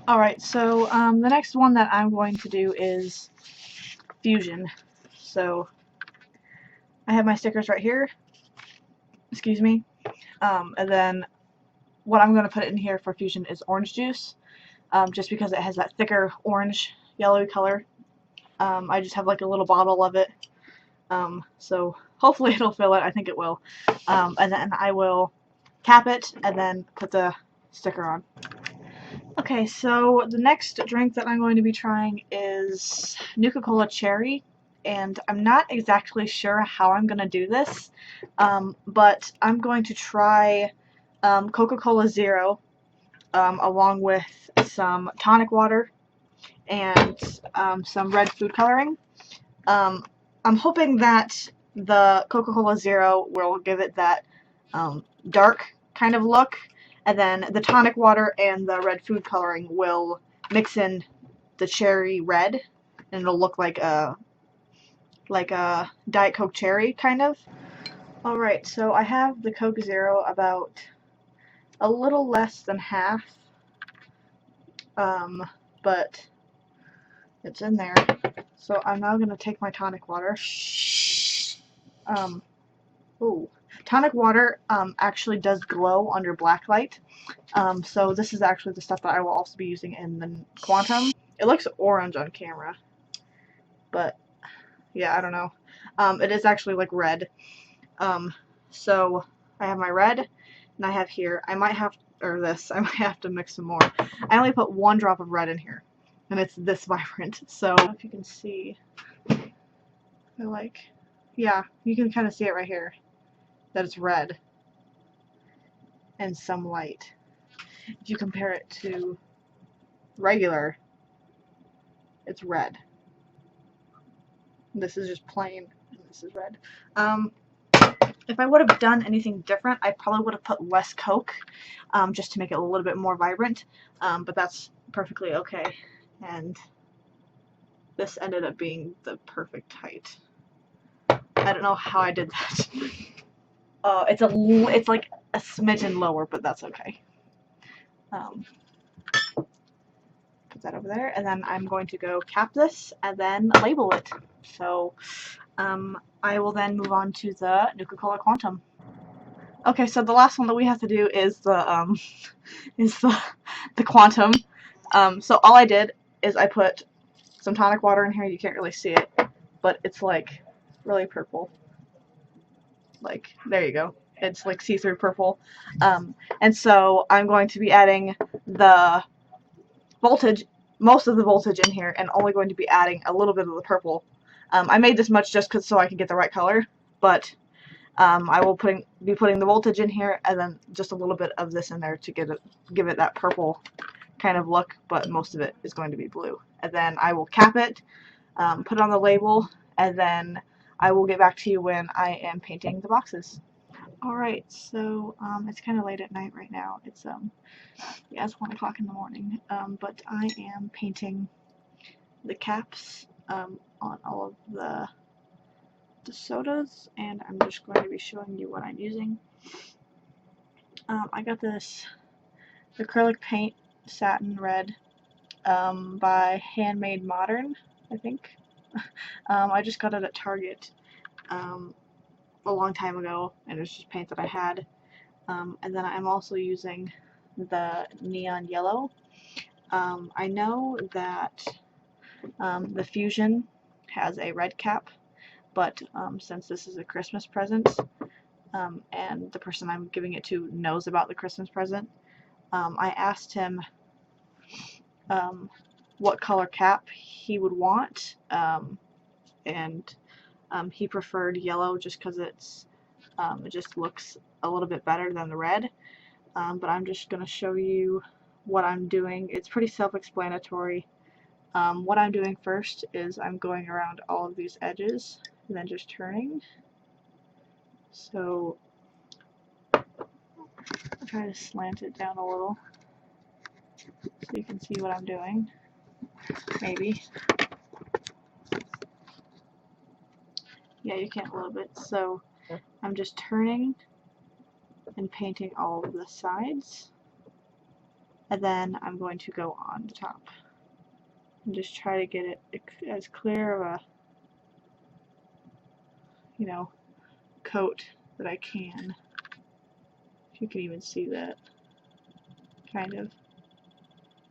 Alright, so the next one that I'm going to do is Fusion. So I have my stickers right here, excuse me, and then what I'm going to put in here for Fusion is orange juice, just because it has that thicker orange yellow color. I just have like a little bottle of it, so hopefully it'll fill it. I think it will. And then I will cap it and then put the sticker on. Okay, so the next drink that I'm going to be trying is Nuka-Cola Cherry, and I'm not exactly sure how I'm going to do this, but I'm going to try Coca-Cola Zero along with some tonic water and some red food coloring. I'm hoping that the Coca-Cola Zero will give it that dark kind of look, and then the tonic water and the red food coloring will mix in the cherry red, and it'll look like a Diet Coke cherry kind of. Alright, so I have the Coke Zero about a little less than half, but it's in there. So I'm now going to take my tonic water. Ooh. Tonic water actually does glow under black light. So this is actually the stuff that I will also be using in the Quantum. It looks orange on camera, but yeah, I don't know. It is actually like red. So I have my red, and I have here, I might have to mix some more. I only put 1 drop of red in here, and it's this vibrant. So if you can see, yeah, you can kind of see it right here, that it's red and some light. If you compare it to regular, it's red. This is just plain, and this is red. If I would have done anything different, I probably would have put less Coke, just to make it a little bit more vibrant, but that's perfectly okay. And this ended up being the perfect height. I don't know how I did that. It's like a smidgen lower, but that's okay. Put that over there, and then I'm going to go cap this and then label it. So I will then move on to the Nuka-Cola Quantum. Okay, so the last one that we have to do is the Quantum. So all I did is I put some tonic water in here. You can't really see it, but it's like really purple. Like, there you go. It's like see-through purple. And so I'm going to be adding the voltage, most of the voltage in here, and only going to be adding a little bit of the purple. I made this much just so I could get the right color, but I will be putting the voltage in here and then just a little bit of this in there to give it that purple kind of look, but most of it is going to be blue. And then I will cap it, put it on the label, and then I will get back to you when I am painting the boxes. Alright, so it's kind of late at night right now. It's yeah, it's 1 o'clock in the morning, but I am painting the caps on all of the sodas, and I'm just going to be showing you what I'm using. I got this acrylic paint satin red by Handmade Modern, I think. I just got it at Target a long time ago, and it was just paint that I had. And then I'm also using the neon yellow. I know that the Fusion has a red cap, but since this is a Christmas present, and the person I'm giving it to knows about the Christmas present, I asked him what color cap he would want, and he preferred yellow just because it just looks a little bit better than the red. But I'm just going to show you what I'm doing. It's pretty self-explanatory. What I'm doing first is I'm going around all of these edges and then just turning. So I'll try to slant it down a little so you can see what I'm doing. Maybe. Yeah, you can a little bit. So I'm just turning and painting all of the sides, and then I'm going to go on the top and just try to get it as clear of a, you know, coat that I can. If you can even see that, kind of.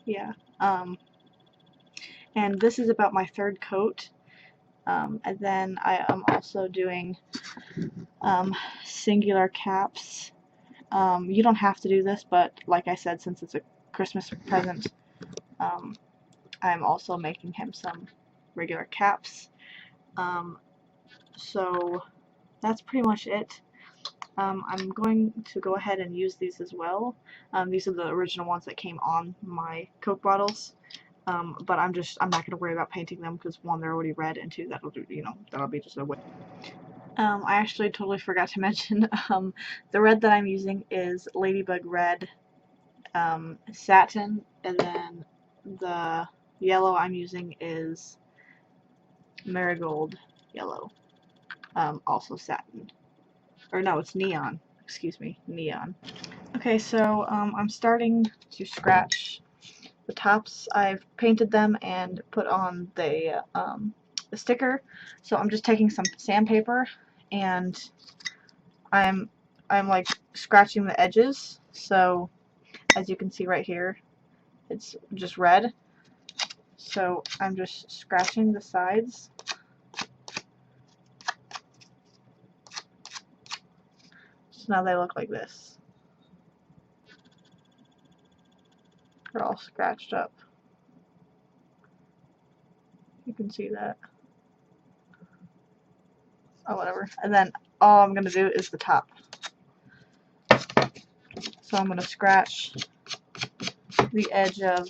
Yeah. And this is about my third coat. And then I am also doing singular caps. You don't have to do this, but like I said, since it's a Christmas present, I'm also making him some regular caps. So that's pretty much it. I'm going to go ahead and use these as well. These are the original ones that came on my Coke bottles. But I'm not going to worry about painting them because one, they're already red, and two, that'll be just a waste. I actually totally forgot to mention, the red that I'm using is Ladybug Red Satin, and then the yellow I'm using is Marigold Yellow, also satin. Or no, it's neon. Excuse me, neon. Okay, so I'm starting to scratch the tops. I've painted them and put on the sticker. So I'm just taking some sandpaper and I'm like scratching the edges. So as you can see right here, it's just red. So I'm just scratching the sides. So now they look like this. They're all scratched up. You can see that. Oh, whatever. And then all I'm going to do is the top. So I'm going to scratch the edge of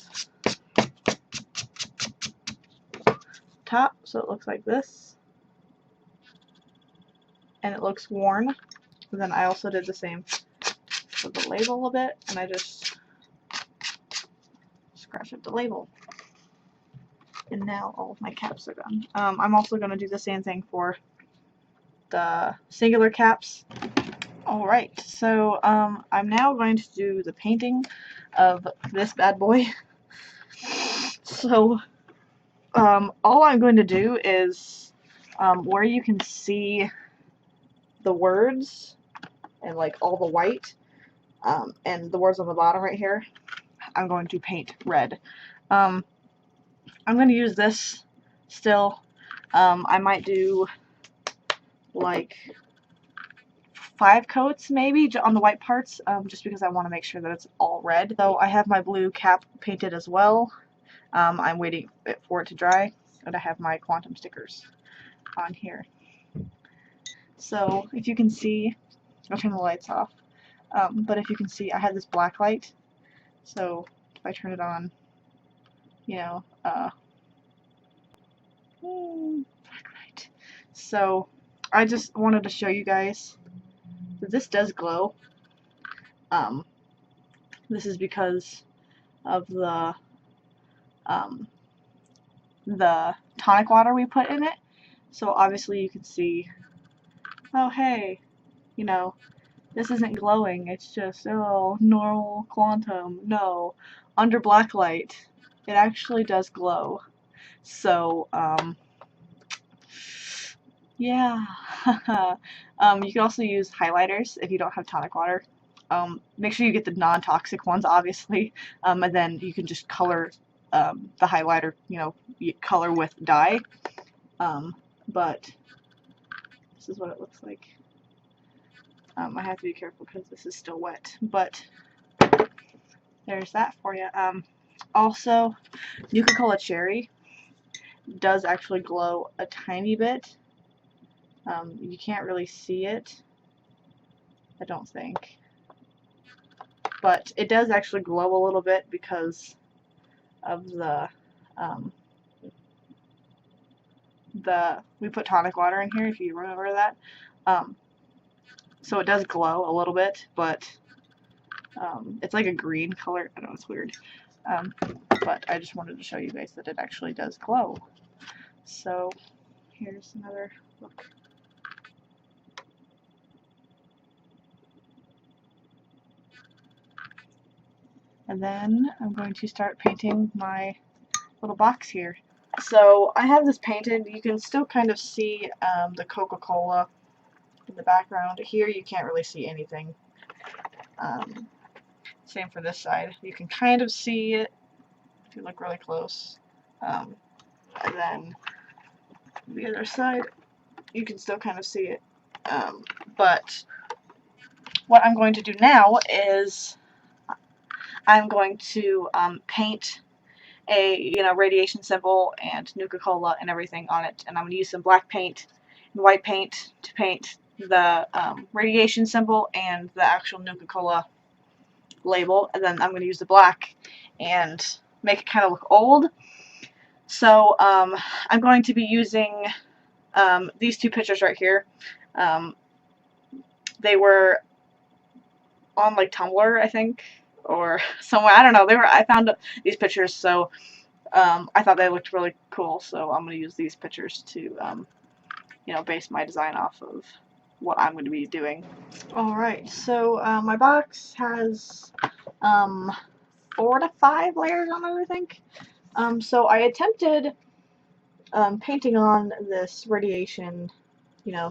top so it looks like this. And it looks worn. And then I also did the same with the label a bit, and I just scratch up the label. And now all of my caps are done. I'm also going to do the same thing for the singular caps. Alright, so I'm now going to do the painting of this bad boy. So all I'm going to do is where you can see the words and like all the white and the words on the bottom right here, I'm going to paint red. I'm going to use this still. I might do like 5 coats maybe on the white parts, just because I want to make sure that it's all red. So I have my blue cap painted as well. I'm waiting for it to dry, and I have my Quantum stickers on here. So if you can see, I'll turn the lights off, but if you can see, I have this black light, so if I turn it on, you know, black light. So I just wanted to show you guys that this does glow. This is because of the tonic water we put in it. So obviously you can see, oh hey, you know, this isn't glowing, it's just, oh, normal Quantum. No, under black light, it actually does glow. So, yeah. You can also use highlighters if you don't have tonic water. Make sure you get the non-toxic ones, obviously, and then you can just color the highlighter, you know, you color with dye. But this is what it looks like. I have to be careful because this is still wet, but there's that for you. Also, Nuka-Cola Cherry does actually glow a tiny bit. You can't really see it, I don't think. But it does actually glow a little bit because of we put tonic water in here, if you remember that. So it does glow a little bit, but it's like a green color. I know, it's weird. But I just wanted to show you guys that it actually does glow. So here's another look. And then I'm going to start painting my little box here. So I have this painted. You can still kind of see the Coca-Cola in the background. Here you can't really see anything. Same for this side. You can kind of see it if you look really close. And then the other side, you can still kind of see it. But what I'm going to do now is I'm going to paint a radiation symbol and Nuka-Cola and everything on it, and I'm going to use some black paint and white paint to paint the radiation symbol and the actual Nuka-Cola label, and then I'm going to use the black and make it kind of look old. So I'm going to be using these two pictures right here. They were on like Tumblr, I think, or somewhere. I don't know. I found these pictures, so I thought they looked really cool. So I'm going to use these pictures to base my design off of what I'm going to be doing. Alright, so my box has 4 to 5 layers on it, I think. So I attempted painting on this radiation,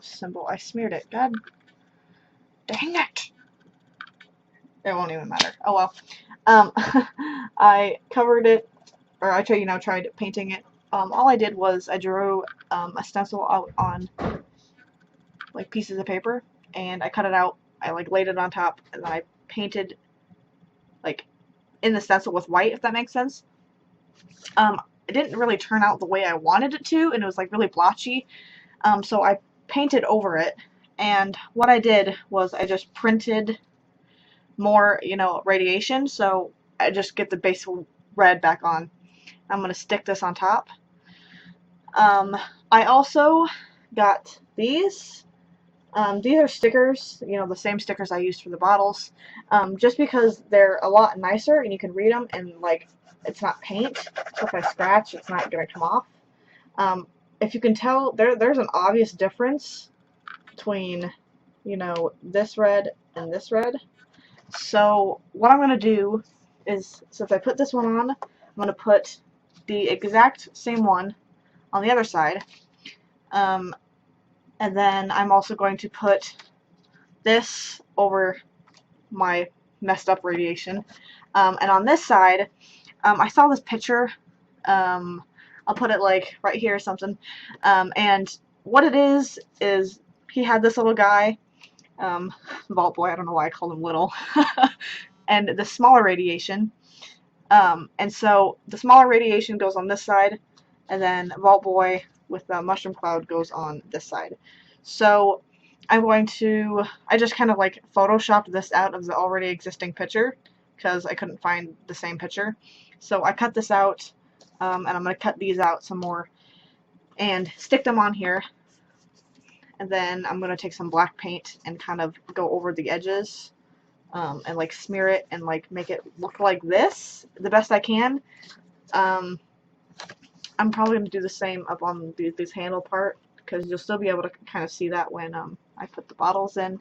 symbol. I smeared it. God dang it! It won't even matter. Oh well. I covered it, or I tried painting it. All I did was I drew a stencil out on like pieces of paper, and I cut it out. I like laid it on top, and then I painted like in the stencil with white, if that makes sense. It didn't really turn out the way I wanted it to, and it was like really blotchy. So I painted over it, and what I did was I just printed more, radiation. So I just get the base red back on. I'm gonna stick this on top. I also got these. These are stickers, the same stickers I used for the bottles, just because they're a lot nicer and you can read them, and like it's not paint, so if I scratch, it's not going to come off. If you can tell, there's an obvious difference between, this red and this red. So what I'm going to do is, since I put this one on, I'm going to put the exact same one on the other side. And then I'm also going to put this over my messed up radiation. And on this side, I saw this picture. I'll put it like right here or something. And what it is he had this little guy, Vault Boy, I don't know why I called him little, and the smaller radiation. And so the smaller radiation goes on this side, and then Vault Boy with the mushroom cloud goes on this side. So I just kind of like photoshopped this out of the already existing picture because I couldn't find the same picture. So I cut this out, and I'm going to cut these out some more and stick them on here. And then I'm going to take some black paint and kind of go over the edges, and like smear it and like make it look like this the best I can. I'm probably going to do the same up on this handle part, because you'll still be able to kind of see that when I put the bottles in.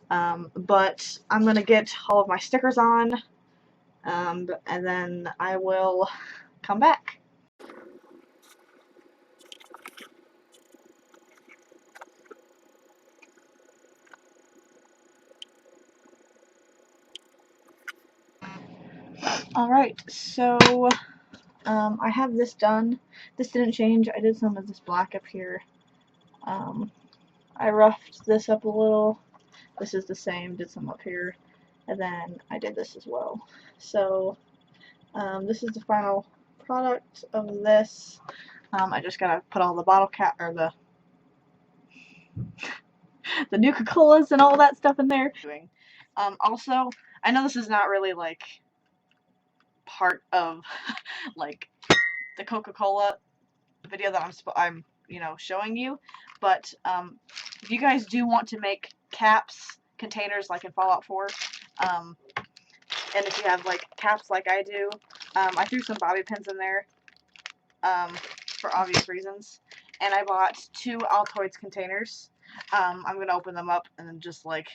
But I'm going to get all of my stickers on, and then I will come back. Alright, so I have this done. This didn't change. I did some of this black up here. I roughed this up a little. This is the same, did some up here, and then I did this as well. So this is the final product of this. I just gotta put all the bottle cap, or the Nuka-Colas and all that stuff in there. Also, I know this is not really like part of like the Coca-Cola video that I'm showing you, but if you guys do want to make caps, containers like in Fallout 4, and if you have like caps like I do, I threw some bobby pins in there for obvious reasons, and I bought 2 Altoids containers. I'm gonna open them up and then just like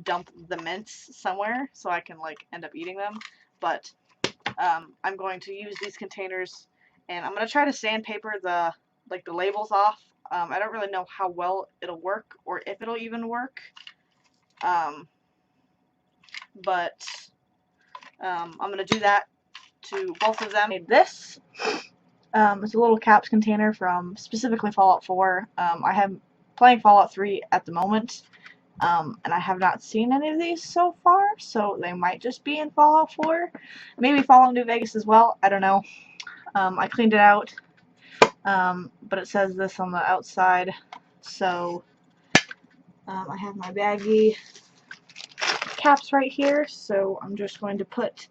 dump the mints somewhere so I can like end up eating them. but I'm going to use these containers, and I'm going to try to sandpaper the labels off. I don't really know how well it'll work, or if it'll even work, but I'm going to do that to both of them. I made this. It's a little caps container from specifically Fallout 4. I am playing Fallout 3 at the moment, and I have not seen any of these so far, so they might just be in Fallout 4. Maybe Fallout New Vegas as well, I don't know. I cleaned it out, but it says this on the outside, so I have my baggie caps right here, so I'm just going to put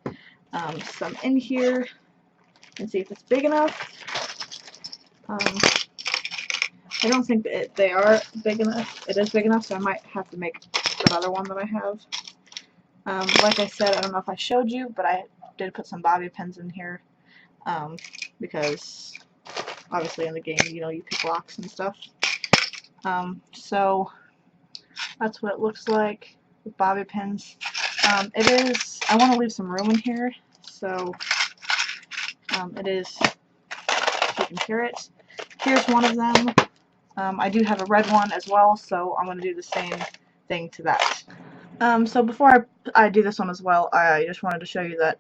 some in here and see if it's big enough. I don't think that they are big enough. It is big enough, so I might have to make that other one that I have. Like I said, I don't know if I showed you, but I did put some bobby pins in here, because obviously in the game, you know, you pick locks and stuff. So that's what it looks like with bobby pins. It is, I want to leave some room in here, so it is, if you can hear it. Here's one of them. I do have a red one as well, so I'm going to do the same thing to that. So before I do this one as well, I just wanted to show you that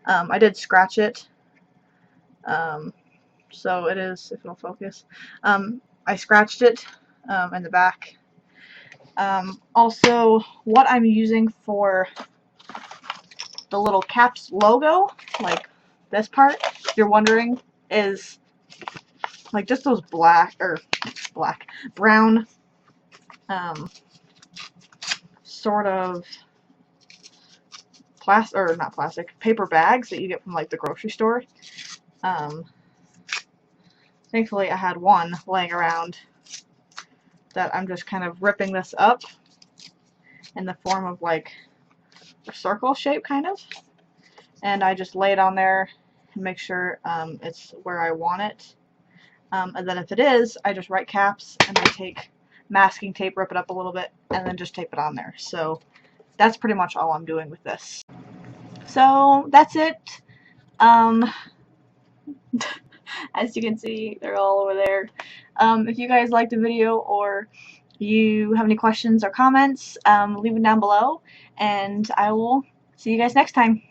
I did scratch it. So it is, if it'll focus, I scratched it in the back. Also, what I'm using for the little caps logo, like this part, if you're wondering, is like just those brown sort of paper bags that you get from like the grocery store. Thankfully I had one laying around that I'm just kind of ripping this up in the form of like a circle shape kind of, and I just lay it on there and make sure it's where I want it, and then if it is, I just write caps and I take masking tape, rip it up a little bit, and then just tape it on there. So that's pretty much all I'm doing with this. So that's it. As you can see, they're all over there. If you guys liked the video or you have any questions or comments, leave them down below, and I will see you guys next time.